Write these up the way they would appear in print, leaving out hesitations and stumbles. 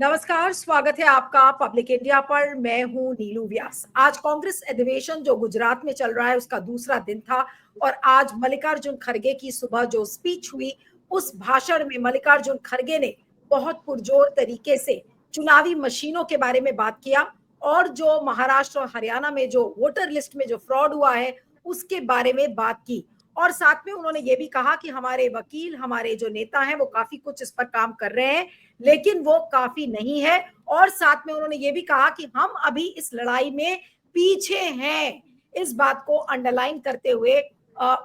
नमस्कार, स्वागत है आपका पब्लिक इंडिया पर। मैं हूं नीलू व्यास। आज कांग्रेस अधिवेशन जो गुजरात में चल रहा है उसका दूसरा दिन था और आज मल्लिकार्जुन खड़गे की सुबह जो स्पीच हुई उस भाषण में मल्लिकार्जुन खड़गे ने बहुत पुरजोर तरीके से चुनावी मशीनों के बारे में बात किया और जो महाराष्ट्र और हरियाणा में जो वोटर लिस्ट में जो फ्रॉड हुआ है उसके बारे में बात की। और साथ में उन्होंने ये भी कहा कि हमारे वकील, हमारे जो नेता हैं वो काफी कुछ इस पर काम कर रहे हैं, लेकिन वो काफी नहीं है। और साथ में उन्होंने ये भी कहा कि हम अभी इस लड़ाई में पीछे हैं। इस बात को अंडरलाइन करते हुए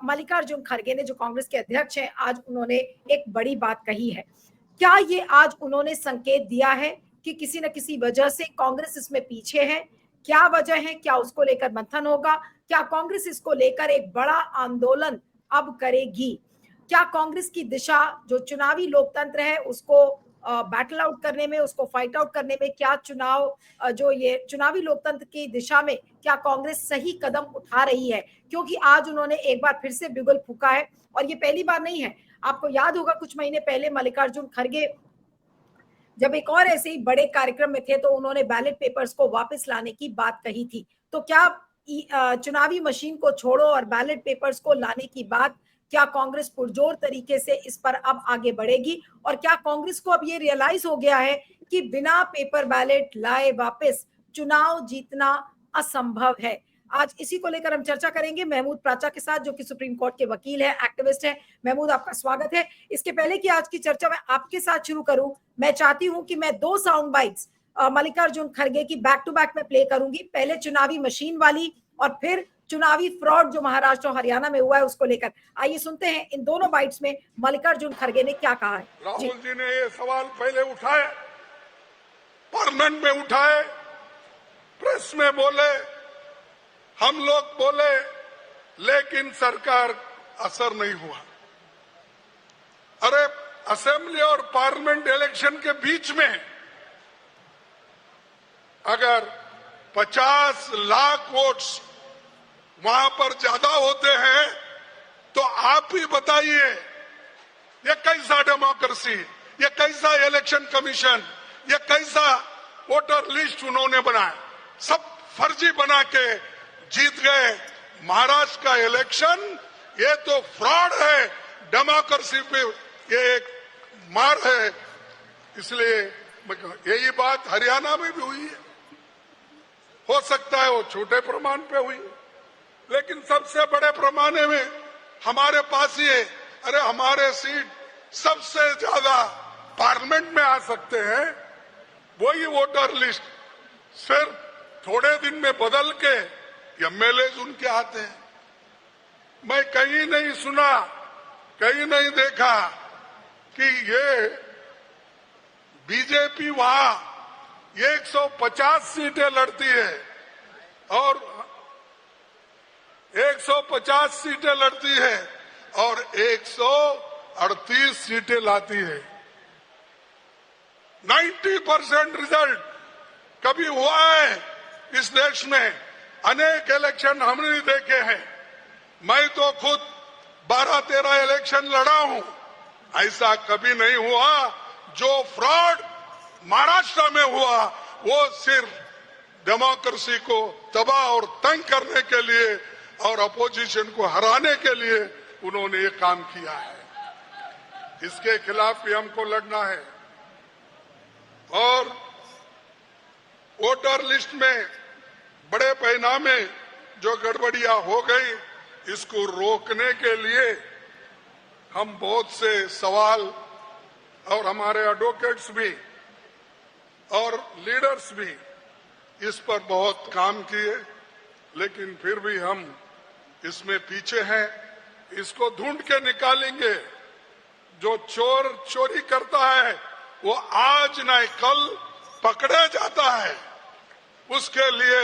मल्लिकार्जुन खड़गे ने, जो कांग्रेस के अध्यक्ष हैं, आज उन्होंने एक बड़ी बात कही है। क्या ये आज उन्होंने संकेत दिया है कि किसी न किसी वजह से कांग्रेस इसमें पीछे है? क्या वजह है? क्या उसको लेकर मंथन होगा? क्या कांग्रेस इसको लेकर एक बड़ा आंदोलन अब करेगी? क्या कांग्रेस की दिशा जो चुनावी लोकतंत्र है उसको बैटल आउट करने में, उसको फाइट आउट करने में, क्या जो ये चुनावी लोकतंत्र की दिशा में क्या कांग्रेस सही कदम उठा रही है? क्योंकि आज उन्होंने एक बार फिर से बिगुल फूंका है और ये पहली बार नहीं है। आपको याद होगा कुछ महीने पहले मल्लिकार्जुन खड़गे जब एक और ऐसे ही बड़े कार्यक्रम में थे तो उन्होंने बैलेट पेपर्स को वापस लाने की बात कही थी। तो क्या चुनावी मशीन को छोड़ो और बैलेट पेपर्स को लाने की बात, क्या कांग्रेस पुरजोर तरीके से इस पर अब आगे बढ़ेगी? और क्या कांग्रेस को अब ये रियलाइज हो गया है कि बिना पेपर बैलेट लाए वापस चुनाव जीतना असंभव है? आज इसी को लेकर हम चर्चा करेंगे महमूद प्राचा के साथ, जो कि सुप्रीम कोर्ट के वकील है, एक्टिविस्ट है। महमूद, आपका स्वागत है। इसके पहले कि आज की चर्चा मैं आपके साथ शुरू करूं, मैं चाहती हूं कि मैं 2 साउंड बाइट्स मल्लिकार्जुन खड़गे की बैक टू बैक में प्ले करूंगी। पहले चुनावी मशीन वाली और फिर चुनावी फ्रॉड जो महाराष्ट्र और हरियाणा में हुआ है उसको लेकर। आइए सुनते हैं इन दोनों बाइट्स में मल्लिकार्जुन खड़गे ने क्या कहा है। राहुल जी ने ये सवाल पहले उठाए, पार्लियामेंट में उठाए, प्रेस में बोले, हम लोग बोले, लेकिन सरकार असर नहीं हुआ। अरे असेंबली और पार्लियामेंट इलेक्शन के बीच में अगर 50 लाख वोट्स वहां पर ज्यादा होते हैं तो आप ही बताइए ये कैसा डेमोक्रेसी, ये कैसा इलेक्शन कमीशन, ये कैसा वोटर लिस्ट उन्होंने बनाया। सब फर्जी बना के जीत गए। महाराष्ट्र का इलेक्शन ये तो फ्रॉड है, डेमोक्रेसी पे ये एक मार है। इसलिए यही बात हरियाणा में भी हुई है। हो सकता है वो छोटे प्रमाण पे हुई, लेकिन सबसे बड़े पैमाने में हमारे पास ही है। अरे हमारे सीट सबसे ज्यादा पार्लियामेंट में आ सकते हैं, वही वोटर लिस्ट सिर्फ थोड़े दिन में बदल के एमएलए उनके आते हैं। मैं कहीं नहीं सुना, कहीं नहीं देखा कि ये बीजेपी वहां 150 सीटें लड़ती है और 150 सीटें लड़ती है और 138 सीटें लाती है। 90% रिजल्ट कभी हुआ है इस देश में? अनेक इलेक्शन हमने भी देखे हैं। मैं तो खुद 12-13 इलेक्शन लड़ा हूं। ऐसा कभी नहीं हुआ। जो फ्रॉड महाराष्ट्र में हुआ वो सिर्फ डेमोक्रेसी को तबाह और तंग करने के लिए और अपोजिशन को हराने के लिए उन्होंने ये काम किया है। इसके खिलाफ भी हमको लड़ना है। और वोटर लिस्ट में बड़े पैमाने जो गड़बड़ियां हो गई, इसको रोकने के लिए हम बहुत से सवाल और हमारे एडवोकेट्स भी और लीडर्स भी इस पर बहुत काम किए, लेकिन फिर भी हम इसमें पीछे हैं। इसको ढूंढ के निकालेंगे। जो चोर चोरी करता है वो आज न कल पकड़ा जाता है। उसके लिए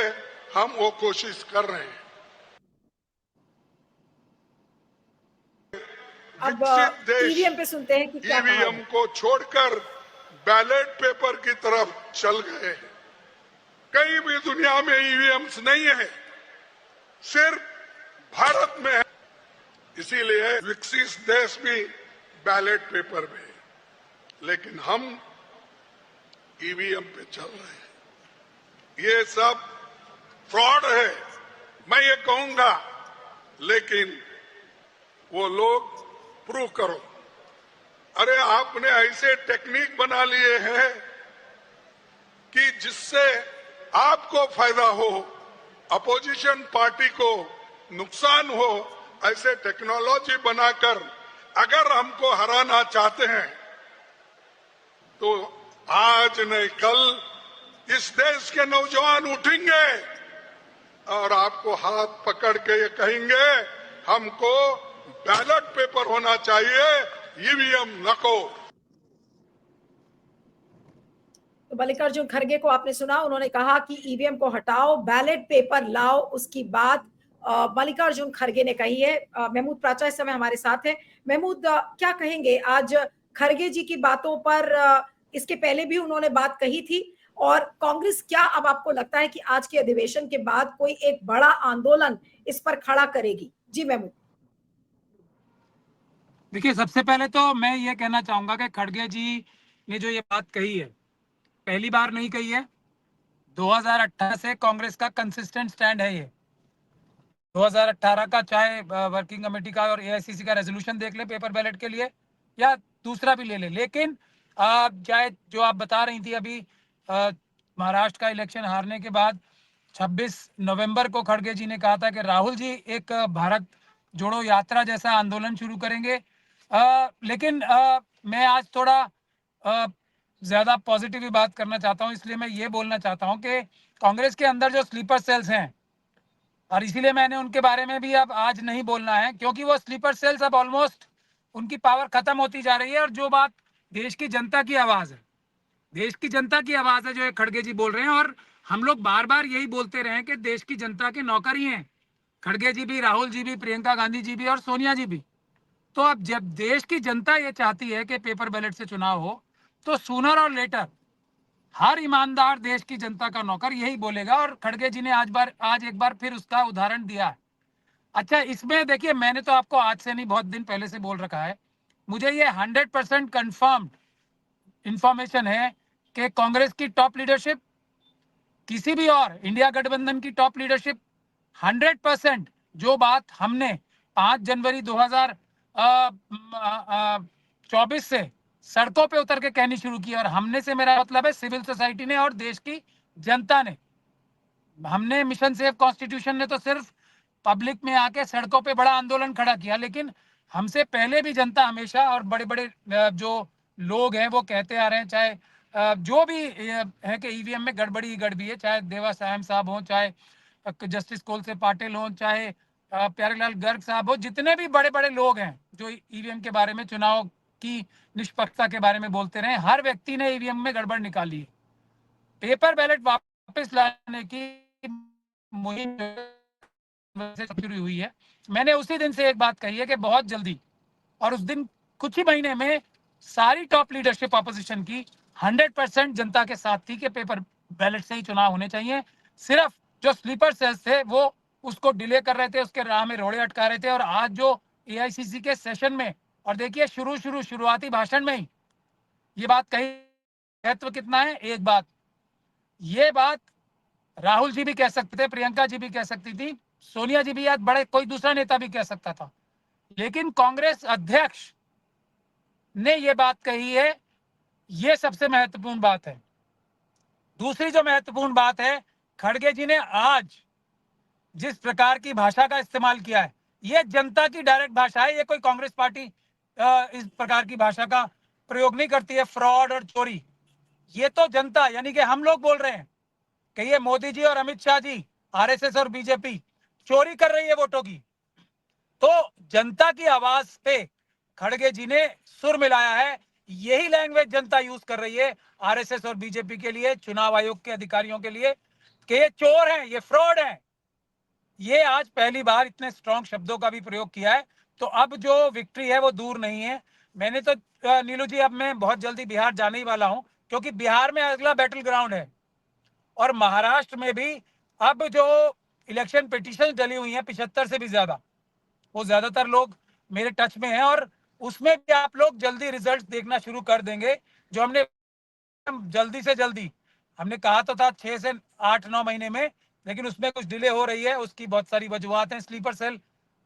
हम वो कोशिश कर रहे हैं। अब ईवीएम पे सुनते हैं कि क्या कहा है। ईवीएम को छोड़कर बैलेट पेपर की तरफ चल गए। कहीं भी दुनिया में ईवीएम्स नहीं है, सिर्फ भारत में है। इसीलिए विकसित देश भी बैलेट पेपर में है। लेकिन हम ईवीएम पे चल रहे हैं। ये सब फ्रॉड है, मैं ये कहूंगा, लेकिन वो लोग प्रूव करो। अरे आपने ऐसे टेक्निक बना लिए हैं कि जिससे आपको फायदा हो, अपोजिशन पार्टी को नुकसान हो, ऐसे टेक्नोलॉजी बनाकर अगर हमको हराना चाहते हैं तो आज नहीं कल इस देश के नौजवान उठेंगे और आपको हाथ पकड़ के ये कहेंगे हमको बैलेट पेपर होना चाहिए, ईवीएम नको। तो मल्लिकार्जुन खड़गे को आपने सुना, उन्होंने कहा कि ईवीएम को हटाओ, बैलेट पेपर लाओ। उसकी बात मल्लिकार्जुन खड़गे ने कही है। महमूद प्राचा इस समय हमारे साथ है। महमूद, क्या कहेंगे आज खड़गे जी की बातों पर? इसके पहले भी उन्होंने बात कही थी, और कांग्रेस क्या अब आपको लगता है कि आज के अधिवेशन के बाद कोई एक बड़ा आंदोलन इस पर खड़ा करेगी? जी महमूद। देखिए, सबसे पहले तो मैं ये कहना चाहूंगा कि खड़गे जी ने जो ये बात कही है, पहली बार नहीं कही है। 2018 से कांग्रेस का कंसिस्टेंट स्टैंड है ये। 2018 का चाहे वर्किंग कमेटी का और एआईसीसी का रेजोल्यूशन देख ले पेपर बैलेट के लिए, या दूसरा भी ले ले। लेकिन चाहे जो आप बता रही थी अभी, महाराष्ट्र का इलेक्शन हारने के बाद 26 नवंबर को खड़गे जी ने कहा था कि राहुल जी एक भारत जोड़ो यात्रा जैसा आंदोलन शुरू करेंगे। लेकिन मैं आज थोड़ा ज्यादा पॉजिटिव बात करना चाहता हूं, इसलिए मैं ये बोलना चाहता हूं कि कांग्रेस के अंदर जो स्लीपर सेल्स हैं, और इसीलिए मैंने उनके बारे में भी अब आज नहीं बोलना है, क्योंकि वो स्लीपर सेल्स अब ऑलमोस्ट उनकी पावर खत्म होती जा रही है। और जो बात देश की जनता की आवाज है, देश की जनता की आवाज है जो ये खड़गे जी बोल रहे हैं, और हम लोग बार बार यही बोलते रहे कि देश की जनता के नौकर ही हैं खड़गे जी भी, राहुल जी भी, प्रियंका गांधी जी भी और सोनिया जी भी। तो अब जब देश की जनता ये चाहती है कि पेपर बैलेट से चुनाव हो, तो सूनर और लेटर हर ईमानदार देश की जनता का नौकर यही बोलेगा। और खड़गे जी ने आज एक बार फिर उसका उदाहरण दिया है। अच्छा, इसमें देखिए, मैंने तो आपको आज से नहीं बहुत दिन पहले से बोल रखा है, मुझे ये 100% कंफर्म्ड इंफॉर्मेशन है कि कांग्रेस की टॉप लीडरशिप, किसी भी और इंडिया गठबंधन की टॉप लीडरशिप 100% जो बात हमने 5 जनवरी 2024 से सड़कों पे उतर के कहनी शुरू की, और हमने से मेरा मतलब है सिविल सोसाइटी ने और देश की जनता ने। हमने मिशन सेव कॉन्स्टिट्यूशन ने तो सिर्फ पब्लिक में आके सड़कों पे बड़ा आंदोलन खड़ा किया, लेकिन हमसे पहले भी जनता हमेशा, और बड़े बड़े जो लोग हैं वो कहते आ रहे हैं, चाहे जो भी है कि ईवीएम में गड़बड़ी है, चाहे देवा सायम साहब हो, चाहे जस्टिस कोलसे पाटिल हो, चाहे प्यारेलाल गर्ग साहब हो, जितने भी बड़े बड़े लोग हैं जो ईवीएम के बारे में, चुनाव की निष्पक्षता के बारे में बोलते रहे, हर व्यक्ति ने ईवीएम में गड़बड़ निकाली है। पेपर बैलेट वापस लाने की मुहिम शुरू हुई है। मैंने उसी दिन से एक बात कही है कि बहुत जल्दी, और उस दिन कुछ ही महीने में सारी टॉप लीडरशिप ऑपोजिशन की 100% जनता के साथ थी कि पेपर बैलेट से ही चुनाव होने चाहिए। सिर्फ जो स्लीपर सेल्स थे वो उसको डिले कर रहे थे, उसके राह में रोड़े अटका रहे थे। और आज जो एआईसीसी के सेशन में, और देखिए शुरुआती भाषण में ही ये बात कही, महत्व कितना है। एक बात, ये बात राहुल जी भी कह सकते थे, प्रियंका जी भी कह सकती थी, सोनिया जी भी, या बड़े कोई दूसरा नेता भी कह सकता था, लेकिन कांग्रेस अध्यक्ष ने ये बात कही है। ये सबसे महत्वपूर्ण बात है। दूसरी जो महत्वपूर्ण बात है, खड़गे जी ने आज जिस प्रकार की भाषा का इस्तेमाल किया है, ये जनता की डायरेक्ट भाषा है। ये कोई कांग्रेस पार्टी इस प्रकार की भाषा का प्रयोग नहीं करती है, फ्रॉड और चोरी। ये तो जनता, यानी कि हम लोग बोल रहे हैं कि ये मोदी जी और अमित शाह जी, आरएसएस और बीजेपी चोरी कर रही है वोटों की। तो जनता की आवाज पे खड़गे जी ने सुर मिलाया है। यही लैंग्वेज जनता यूज कर रही है आरएसएस और बीजेपी के लिए, चुनाव आयोग के अधिकारियों के लिए, कि ये चोर हैं, ये फ्रॉड हैं। ये आज पहली बार इतने स्ट्रॉन्ग शब्दों का भी प्रयोग किया है। तो अब जो विक्ट्री है वो दूर नहीं है। मैंने तो नीलू जी, अब मैं बहुत जल्दी बिहार जाने ही वाला हूं, क्योंकि बिहार में अगला बैटल ग्राउंड है। और महाराष्ट्र में भी अब जो इलेक्शन पिटीशन डली हुई हैं 75 से भी ज्यादा, वो ज्यादातर लोग मेरे टच में हैं, और उसमें भी आप लोग जल्दी रिजल्ट देखना शुरू कर देंगे। जो हमने हम जल्दी से जल्दी, हमने कहा तो था 6 से 8-9 महीने में, लेकिन उसमें कुछ डिले हो रही है, उसकी बहुत सारी वजूहत हैं। स्लीपर सेल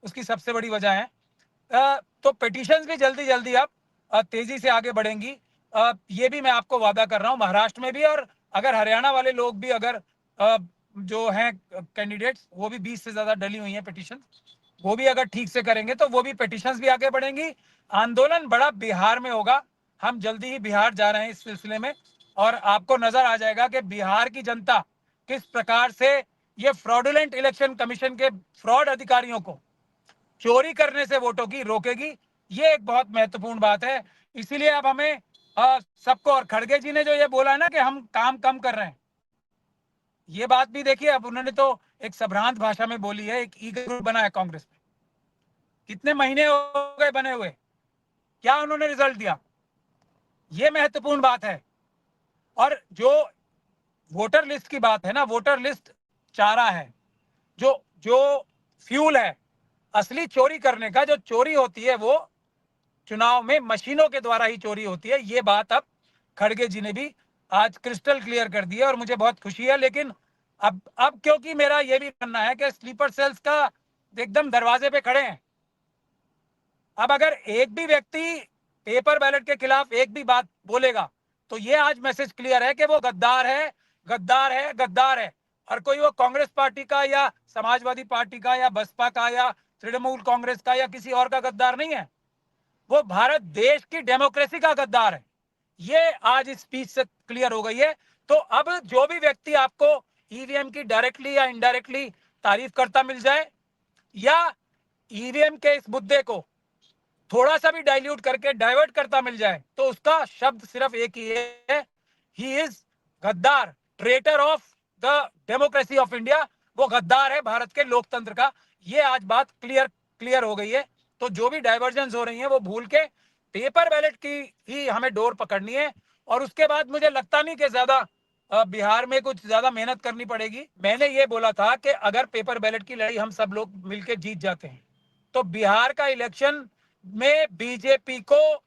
उसकी सबसे बड़ी वजह है। तो पिटिशंस भी जल्दी जल्दी अब तेजी से आगे बढ़ेंगी। ये भी मैं आपको वादा कर रहा हूँ, महाराष्ट्र में भी, और अगर हरियाणा वाले लोग भी अगर जो हैं कैंडिडेट्स, वो भी 20 से ज्यादा डली हुई हैं पिटिशन, वो भी अगर ठीक से करेंगे तो वो भी पिटिशंस भी आगे बढ़ेंगी। आंदोलन बड़ा बिहार में होगा। हम जल्दी ही बिहार जा रहे हैं इस सिलसिले में, और आपको नजर आ जाएगा कि बिहार की जनता किस प्रकार से ये फ्रॉडुलेंट इलेक्शन कमीशन के फ्रॉड अधिकारियों को चोरी करने से वोटों की रोकेगी। ये एक बहुत महत्वपूर्ण बात है। इसीलिए अब हमें सबको, और खड़गे जी ने जो ये बोला है ना कि हम काम कम कर रहे हैं, ये बात भी देखिए। अब उन्होंने तो एक सभ्रांत भाषा में बोली है, एक ई ग्रुप बना है कांग्रेस में, कितने महीने हो गए बने हुए, क्या उन्होंने रिजल्ट दिया? ये महत्वपूर्ण बात है। और जो वोटर लिस्ट की बात है ना, वोटर लिस्ट चारा है, जो जो फ्यूल है असली चोरी करने का। जो चोरी होती है वो चुनाव में मशीनों के द्वारा ही चोरी होती है। ये बात अब खड़गे जी ने भी आज क्रिस्टल क्लियर कर दी है, और मुझे बहुत खुशी है। लेकिन अब क्योंकि मेरा ये भी मानना है कि स्लीपर सेल्स का एकदम दरवाजे पे खड़े हैं, अब अगर एक भी व्यक्ति पेपर बैलेट के खिलाफ एक भी बात बोलेगा तो ये आज मैसेज क्लियर है कि वो गद्दार है, गद्दार है, गद्दार है। और कोई वो कांग्रेस पार्टी का या समाजवादी पार्टी का या बसपा का या तृणमूल कांग्रेस का या किसी और का गद्दार नहीं है, वो भारत देश की डेमोक्रेसी का गद्दार है। ये आज इस स्पीच से क्लियर हो गई है। तो अब जो भी व्यक्ति आपको ईवीएम की डायरेक्टली या इनडायरेक्टली तारीफ करता मिल जाए, या ईवीएम के इस मुद्दे को थोड़ा सा भी डाइल्यूट करके डाइवर्ट करता मिल जाए, तो उसका शब्द सिर्फ एक ही है, ही इज गद्दार, traitor of the democracy of India. वो गद्दार है भारत के लोकतंत्र का। ये आज बात क्लियर हो गई है। तो जो भी डाइवर्जेंस हो रही है वो भूल के पेपर बैलेट की ही हमें डोर पकड़नी है। और उसके बाद मुझे लगता नहीं कि ज्यादा बिहार में कुछ ज्यादा मेहनत करनी पड़ेगी। मैंने ये बोला था कि अगर पेपर बैलेट की लड़ाई हम सब लोग मिलकर जीत जाते हैं तो बिहार का इलेक्शन में बीजेपी को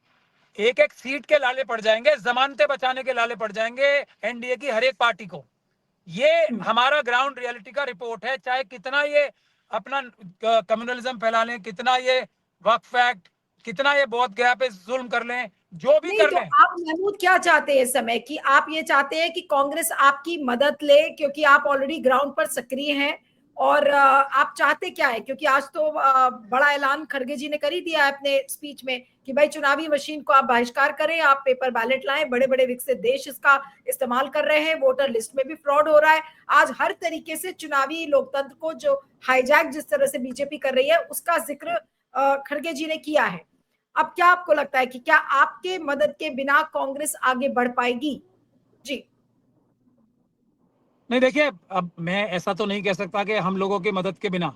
एक एक सीट के लाले पड़ जाएंगे, जमानतें बचाने के लाले पड़ जाएंगे एनडीए की हर एक पार्टी को। ये हमारा ग्राउंड रियलिटी का रिपोर्ट है। चाहे कितना ये अपना कम्युनलिज्म फैला लें, कितना ये वक्फ एक्ट, कितना ये बौद्ध गया पे जुल्म कर लें, जो भी नहीं, कर तो लें। आप महमूद क्या चाहते हैं इस समय? कि आप ये चाहते हैं कि कांग्रेस आपकी मदद ले, क्योंकि आप ऑलरेडी ग्राउंड पर सक्रिय हैं, और आप चाहते क्या है? क्योंकि आज तो बड़ा ऐलान खड़गे जी ने कर ही दिया है अपने स्पीच में कि भाई चुनावी मशीन को आप बहिष्कार करें, आप पेपर बैलेट लाएं। बड़े बड़े विकसित देश इसका इस्तेमाल कर रहे हैं, वोटर लिस्ट में भी फ्रॉड हो रहा है। आज हर तरीके से चुनावी लोकतंत्र को जो हाईजैक जिस तरह से बीजेपी कर रही है, उसका जिक्र खड़गे जी ने किया है। अब क्या आपको लगता है कि क्या आपके मदद के बिना कांग्रेस आगे बढ़ पाएगी? जी नहीं, देखिए, अब मैं ऐसा तो नहीं कह सकता कि हम लोगों की मदद के बिना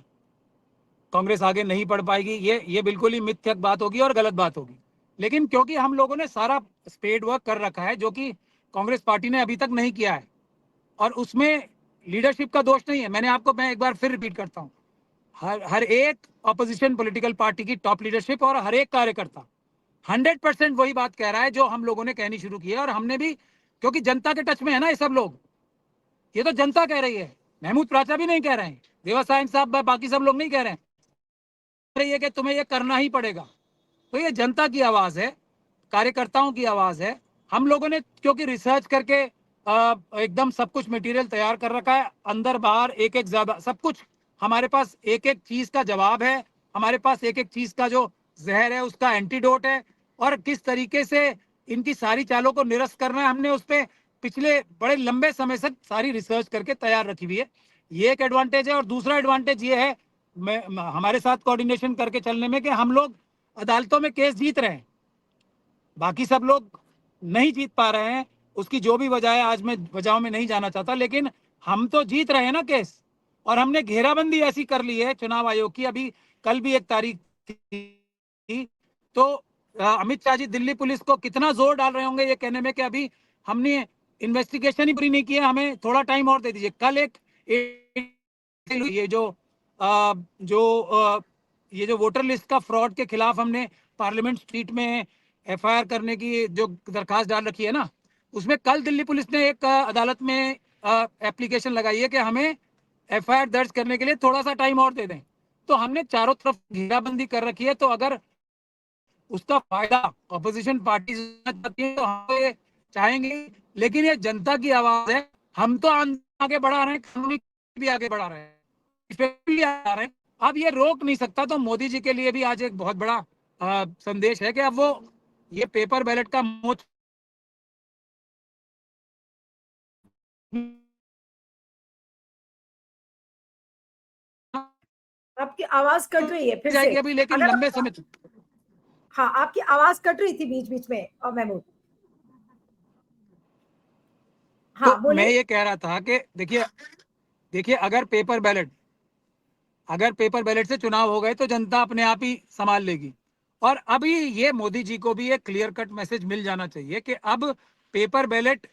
कांग्रेस आगे नहीं बढ़ पाएगी। ये बिल्कुल ही मिथ्यक बात होगी और गलत बात होगी। लेकिन क्योंकि हम लोगों ने सारा स्पेड वर्क कर रखा है, जो कि कांग्रेस पार्टी ने अभी तक नहीं किया है, और उसमें लीडरशिप का दोष नहीं है। मैं एक बार फिर रिपीट करता हूं, हर एक ऑपोजिशन पॉलिटिकल पार्टी की टॉप लीडरशिप और हर एक कार्यकर्ता 100% वही बात कह रहा है जो हम लोगों ने कहनी शुरू की है। और हमने भी, क्योंकि जनता के टच में है ना ये सब लोग, ये तो जनता कह रही है। महमूद प्राचा भी नहीं कह रहे हैं, देवासायन साहब, बाकी सब लोग नहीं कह रहे हैं, रही है कि तुम्हें ये करना ही पड़ेगा। तो ये जनता की आवाज है, कार्यकर्ताओं की आवाज है। हम लोगों ने क्योंकि रिसर्च करके एकदम सब कुछ मटेरियल तैयार कर रखा है, अंदर बाहर एक एक ज्यादा सब कुछ हमारे पास, एक एक चीज का जवाब है हमारे पास, एक एक चीज का जो जहर है उसका एंटीडोट है, और किस तरीके से इनकी सारी चालों को निरस्त करना है, हमने उस पर पिछले बड़े लंबे समय से सारी रिसर्च करके तैयार रखी हुई है। ये एक एडवांटेज है। और दूसरा एडवांटेज ये है हमारे साथ कोऑर्डिनेशन करके चलने में, कि हम लोग अदालतों में केस जीत रहे हैं, बाकी सब लोग नहीं जीत पा रहे हैं। उसकी जो भी वजह है, आज मैं वजहों में नहीं जाना चाहता, लेकिन हम तो जीत रहे हैं ना केस। और हमने घेराबंदी ऐसी कर ली है चुनाव आयोग की, अभी कल भी एक तारीख थी, तो अमित शाह जी दिल्ली पुलिस को कितना जोर डाल रहे होंगे ये कहने में कि अभी हमने इन्वेस्टिगेशन ही पूरी नहीं की है, हमें थोड़ा टाइम और दे दीजिए। कल ये जो वोटर लिस्ट का फ्रॉड के खिलाफ हमने पार्लियामेंट स्ट्रीट में एफआईआर करने की जो दरखास्त डाल रखी है ना, उसमें कल दिल्ली पुलिस ने एक अदालत में एप्लीकेशन लगाई है कि हमें एफआईआर दर्ज करने के लिए थोड़ा सा टाइम और दे दें। तो हमने चारों तरफ घेराबंदी कर रखी है, तो अगर उसका फायदा ऑपोजिशन पार्टी चाहती है तो हम ये चाहेंगे, लेकिन ये जनता की आवाज है। हम तो आगे बढ़ा रहे हैं, कानूनी भी आगे बढ़ा रहे हैं, इस पे भी आ रहे हैं। अब ये रोक नहीं सकता। तो मोदी जी के लिए भी आज एक बहुत बड़ा संदेश है कि अब वो ये पेपर बैलेट का मोह आपकी आवाज कट रही है फिर से। जाएगी अभी, लेकिन अगर लंबे समय तक। हाँ, आपकी आवाज कट रही थी बीच बीच में महमूद। हाँ तो मैं बोलिए। ये कह रहा था कि देखिए देखिए अगर पेपर बैलेट से चुनाव हो गए तो जनता अपने आप ही संभाल लेगी। और अभी ये मोदी जी को भी एक क्लियर कट मैसेज मिल जाना चाहिए कि अब पेपर बैलेट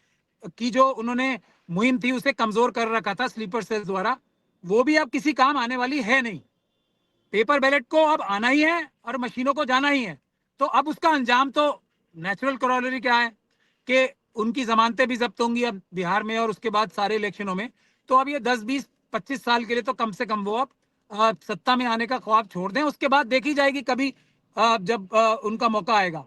की जो उन्होंने मुहिम थी उसे कमजोर कर रखा था स्लीपर सेल द्वारा, वो भी अब किसी काम आने वाली है नहीं। पेपर बैलेट को अब आना ही है और मशीनों को जाना ही है। तो अब उसका अंजाम तो नेचुरल करोलरी क्या है कि उनकी जमानतें भी जब्त होंगी अब बिहार में और उसके बाद सारे इलेक्शनों में। तो अब ये 10-20-25 साल के लिए तो कम से कम वो अब सत्ता में आने का ख्वाब छोड़ दें। उसके बाद देखी जाएगी कभी जब उनका मौका आएगा।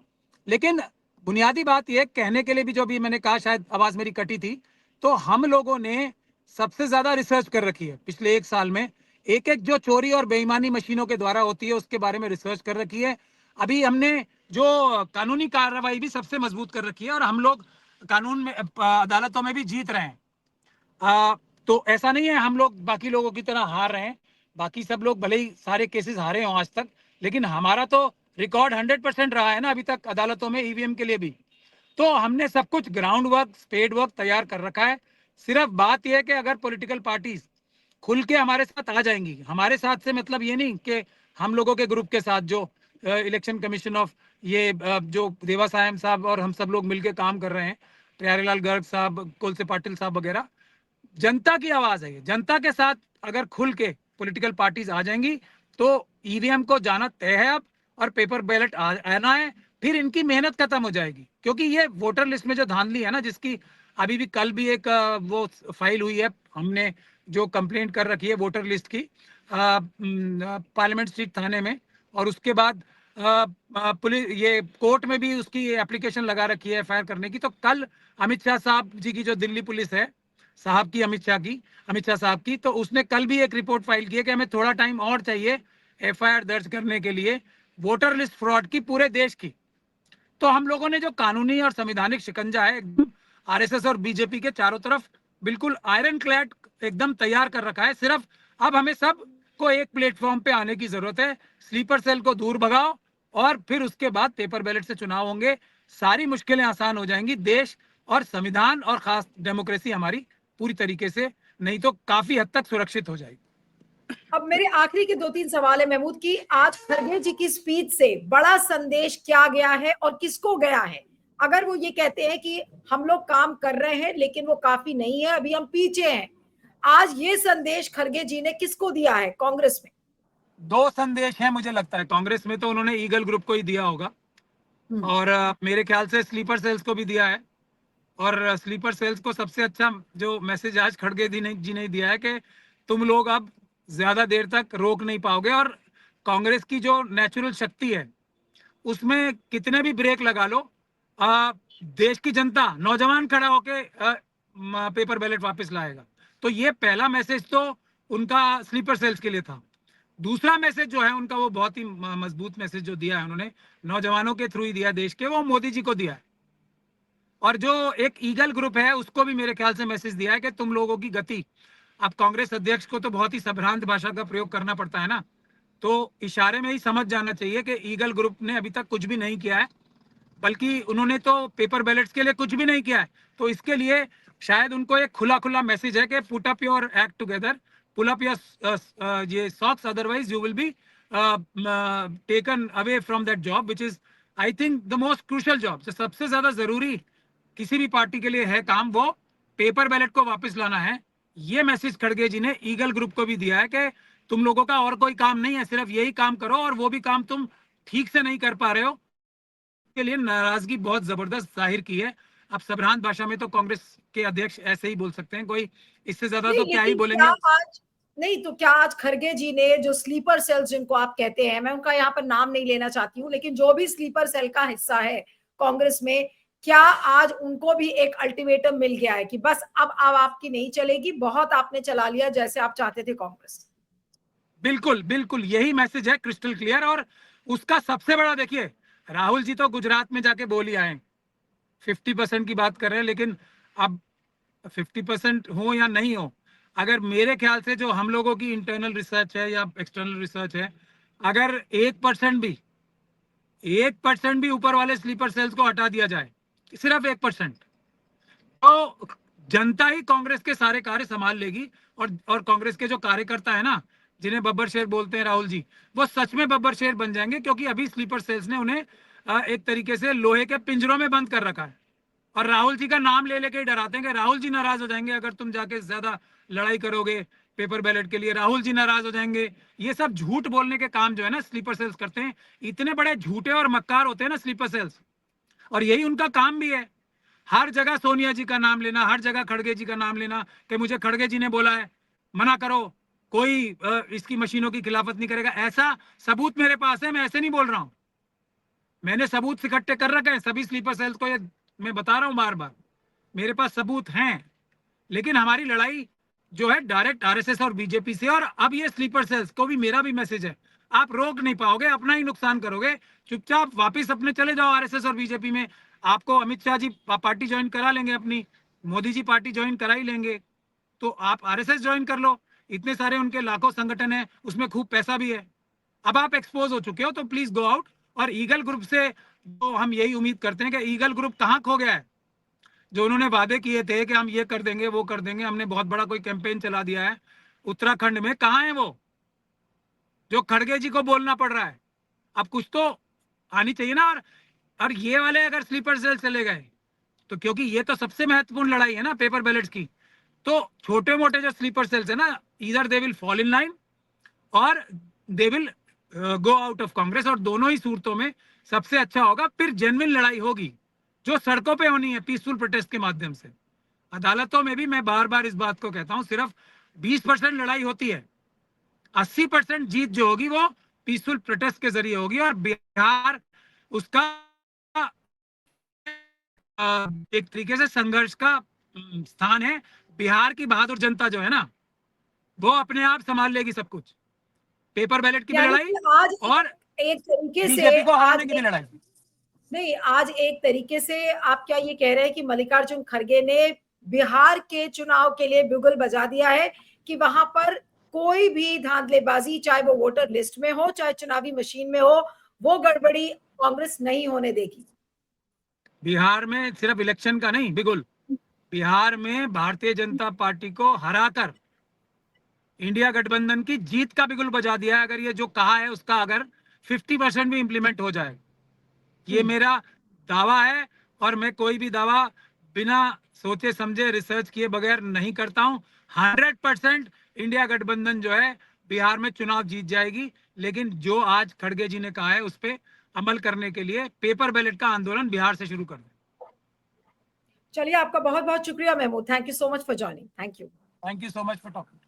लेकिन बुनियादी बात यह कहने के लिए भी, जो भी मैंने कहा, शायद आवाज मेरी कटी थी, तो हम लोगों ने सबसे ज्यादा रिसर्च कर रखी है पिछले एक साल में। एक एक जो चोरी और बेईमानी मशीनों के द्वारा होती है उसके बारे में रिसर्च कर रखी है। अभी हमने जो कानूनी कार्रवाई भी सबसे मजबूत कर रखी है और हम लोग कानून में अदालतों में भी जीत रहे हैं। तो ऐसा नहीं है हम लोग बाकी लोगों की तरह हार रहे हैं। बाकी सब लोग भले ही सारे केसेस हारे हों आज तक, लेकिन हमारा तो रिकॉर्ड 100% रहा है ना अभी तक अदालतों में, ईवीएम के लिए भी। तो हमने सब कुछ ग्राउंड वर्क, स्पेड वर्क तैयार कर रखा है। सिर्फ बात यह है कि अगर पॉलिटिकल पार्टीज खुल के हमारे साथ आ जाएंगी, हमारे साथ से मतलब ये नहीं कि हम लोगों के ग्रुप के साथ जो इलेक्शन कमीशन ऑफ ये जो देवा सायम साहब और हम सब लोग मिलकर काम कर रहे हैं, प्यारेलाल गर्ग साहब, कोलसे पाटिल साहब वगैरह, जनता की आवाज है। जनता के साथ अगर खुल के पॉलिटिकल पार्टीज आ जाएंगी तो ईवीएम को जाना तय है अब, और पेपर बैलेट आना है। फिर इनकी मेहनत खत्म हो जाएगी, क्योंकि ये वोटर लिस्ट में जो धांधली है ना, जिसकी अभी भी कल भी एक वो फाइल हुई है, हमने जो कंप्लेंट कर रखी है वोटर लिस्ट की पार्लियामेंट स्ट्रीट थाने में, और उसके बाद पुलिस ये कोर्ट में भी उसकी एप्लीकेशन लगा रखी है एफआईआर करने की। तो कल अमित शाह साहब जी की जो दिल्ली पुलिस है साहब की, अमित शाह साहब की, तो उसने कल भी एक रिपोर्ट फाइल की है कि हमें थोड़ा टाइम और चाहिए एफआईआर दर्ज करने के लिए वोटर लिस्ट फ्रॉड की पूरे देश की। तो हम लोगों ने जो कानूनी और संवैधानिक शिकंजा है एकदम आरएसएस और बीजेपी के चारों तरफ बिल्कुल आयरन क्लैड एकदम तैयार कर रखा है। सिर्फ अब हमें सब को एक प्लेटफॉर्म पे आने की जरूरत है। स्लीपर सेल को दूर भगाओ और फिर उसके बाद पेपर बैलेट से चुनाव होंगे, सारी मुश्किलें आसान हो जाएंगी। देश और संविधान और खास डेमोक्रेसी हमारी पूरी तरीके से नहीं तो काफी हद तक सुरक्षित हो जाएगी। अब मेरे आखिरी के 2-3 सवाल है महमूद की। आज खरगे जी की स्पीच से बड़ा संदेश क्या गया है और किसको गया है? अगर वो ये कहते हैं कि हम लोग काम कर रहे हैं लेकिन वो काफी नहीं है, अभी हम पीछे हैं, आज ये संदेश खरगे जी ने किसको दिया है कांग्रेस में? दो संदेश हैं मुझे लगता है। कांग्रेस में तो उन्होंने ईगल ग्रुप को ही दिया होगा, और मेरे ख्याल से स्लीपर सेल्स को भी दिया है। और स्लीपर सेल्स को सबसे अच्छा जो मैसेज आज खड़गे जी ने दिया है कि तुम लोग अब ज्यादा देर तक रोक नहीं पाओगे, और कांग्रेस की जो नेचुरल शक्ति है उसमें कितने भी ब्रेक लगा लो, देश की जनता नौजवान खड़ा होके पेपर बैलेट वापस लाएगा। तो ये पहला मैसेज तो उनका स्लीपर सेल्स के लिए था। दूसरा मैसेज जो है उनका, वो बहुत ही मजबूत मैसेज जो दिया है उन्होंने, नौजवानों के थ्रू ही दिया देश के, वो मोदी जी को दिया है। और जो एक ईगल ग्रुप है उसको भी मेरे ख्याल से मैसेज दिया है कि तुम लोगों की गति, अब कांग्रेस अध्यक्ष को तो बहुत ही संभ्रांत भाषा का प्रयोग करना पड़ता है ना, तो इशारे में ही समझ जाना चाहिए कि ईगल ग्रुप ने अभी तक कुछ भी नहीं किया है, बल्कि उन्होंने तो पेपर बैलेट्स के लिए कुछ भी नहीं किया है। तो इसके लिए शायद उनको एक खुला खुला मैसेज है कि put up your act together, pull up your ये socks, otherwise you will be taken away from that job which is I think the most crucial job. जो सबसे ज्यादा जरूरी किसी भी पार्टी के लिए है काम, वो पेपर बैलेट को वापस लाना है। ये मैसेज खड़गे जी ने ईगल ग्रुप को भी दिया है कि तुम लोगों का और कोई काम नहीं है, सिर्फ यही काम करो, और वो भी काम तुम ठीक से नहीं कर पा रहे हो, के लिए नाराजगी बहुत जबरदस्त जाहिर की है। अब संभ्रांत भाषा में तो कांग्रेस के अध्यक्ष ऐसे ही बोल सकते हैं, कोई इससे ज्यादा नहीं, तो क्या ही लेकिन बोलेंगे। नहीं तो क्या आज खड़गे जी ने जो स्लीपर सेल्स जिनको आप कहते हैं, मैं उनका यहाँ पर नाम नहीं लेना चाहती हूँ, लेकिन जो भी स्लीपर सेल का हिस्सा है कांग्रेस में, क्या आज उनको भी एक अल्टीमेटम मिल गया है कि बस अब आपकी नहीं चलेगी, बहुत आपने चला लिया जैसे आप चाहते थे कांग्रेस? बिल्कुल बिल्कुल यही मैसेज है, क्रिस्टल क्लियर। और उसका सबसे बड़ा देखिए, राहुल जी तो गुजरात में जाके बोल ही आए, 50% की बात कर रहे हैं, लेकिन अब 50% हो या नहीं हो, अगर मेरे ख्याल से जो हम लोगों की इंटरनल रिसर्च है या एक्सटर्नल रिसर्च है, अगर 1% भी ऊपर वाले स्लीपर सेल्स को हटा दिया जाए, सिर्फ 1%, तो जनता ही कांग्रेस के सारे कार्य संभाल लेगी। और कांग्रेस के जो कार्यकर्ता है ना, जिन्हें बब्बर शेर बोलते हैं राहुल जी, वो सच में बब्बर शेर बन जाएंगे, क्योंकि अभी स्लीपर सेल्स ने उन्हें एक तरीके से लोहे के पिंजरों में बंद कर रखा है। और राहुल जी का नाम ले लेके डराते हैं कि राहुल जी नाराज हो जाएंगे अगर तुम जाके ज्यादा लड़ाई करोगे पेपर बैलेट के लिए, राहुल जी नाराज हो जाएंगे। ये सब झूठ बोलने के काम जो है ना स्लीपर सेल्स करते हैं। इतने बड़े झूठे और मक्कार होते हैं ना स्लीपर सेल्स, और यही उनका काम भी है। हर जगह सोनिया जी का नाम लेना, हर जगह खड़गे जी का नाम लेना कि मुझे खड़गे जी ने बोला है, मना करो, कोई इसकी मशीनों की खिलाफत नहीं करेगा। ऐसा सबूत मेरे पास है, मैं ऐसे नहीं बोल रहा हूं, मैंने सबूत इकट्ठे कर रखे हैं सभी स्लीपर सेल्स को, ये मैं बता रहा हूं बार बार, मेरे पास सबूत हैं। लेकिन हमारी लड़ाई जो है डायरेक्ट आरएसएस और बीजेपी से। और अब ये स्लीपर सेल्स को भी मेरा भी मैसेज है, आप रोक नहीं पाओगे, अपना ही नुकसान करोगे। चुपचाप वापस अपने चले जाओ आरएसएस और बीजेपी में। आपको अमित शाह जी पार्टी ज्वाइन करा लेंगे अपनी, मोदी जी पार्टी ज्वाइन करा ही लेंगे, तो आप आरएसएस ज्वाइन कर लो। इतने सारे उनके लाखों संगठन है, उसमें खूब पैसा भी है। अब आप एक्सपोज हो चुके हो तो प्लीज गो आउट। और ईगल ग्रुप से तो हम यही उम्मीद करते हैं कि ईगल ग्रुप कहां खो गया है। जो उन्होंने वादे किए थे कि हम ये कर देंगे वो कर देंगे, हमने बहुत बड़ा कोई कैंपेन चला दिया है उत्तराखंड में, कहां है वो जो खड़गे जी को बोलना पड़ रहा है। अब कुछ तो आनी चाहिए ना। और ये वाले अगर स्लीपर सेल चले गए तो, क्योंकि ये तो सबसे महत्वपूर्ण लड़ाई है ना पेपर बैलेट्स की, तो छोटे मोटे जो स्लीपर सेल्स है ना, इधर they will fall in line और they will go out of Congress. और दोनों ही सूरतों में सबसे अच्छा होगा, फिर जेन्युइन लड़ाई होगी जो सड़कों पे होनी है पीसफुल प्रोटेस्ट के माध्यम से। अदालतों में भी मैं बार बार इस बात को कहता हूं, सिर्फ 20% लड़ाई होती है, 80% जीत जो होगी वो पीसफुल प्रोटेस्ट के जरिए होगी। और बिहार उसका एक तरीके से संघर्ष का स्थान है। बिहार की बहादुर जनता जो है ना, वो अपने आप संभाल लेगी सब कुछ, पेपर बैलेट की भी यानी लड़ाई कि आज और एक तरीके से बीजेपी को आज हराने की भी लड़ाई। नहीं, आज एक तरीके से आप क्या ये कह रहे हैं कि मल्लिकार्जुन खड़गे ने बिहार के चुनाव के लिए बिगुल बजा दिया है कि वहां पर कोई भी धांधलेबाजी, चाहे वो वोटर लिस्ट में हो चाहे चुनावी मशीन में हो, वो गड़बड़ी कांग्रेस नहीं होने देगी? बिहार में सिर्फ इलेक्शन का नहीं बिगुल, बिहार में भारतीय जनता पार्टी को हराकर इंडिया गठबंधन की जीत का बिगुल बजा दिया है। अगर ये जो कहा है उसका अगर 50% भी इंप्लीमेंट हो जाए, ये मेरा दावा है। और मैं कोई भी दावा बिना सोचे समझे रिसर्च किए बगैर नहीं करता हूं। 100% इंडिया गठबंधन जो है बिहार में चुनाव जीत जाएगी। लेकिन जो आज खड़गे जी ने कहा है उस पर अमल करने के लिए पेपर बैलेट का आंदोलन बिहार से शुरू कर दें। चलिए, आपका बहुत बहुत शुक्रिया Mahmood, thank you so much for joining. Thank you thank you so much for talking.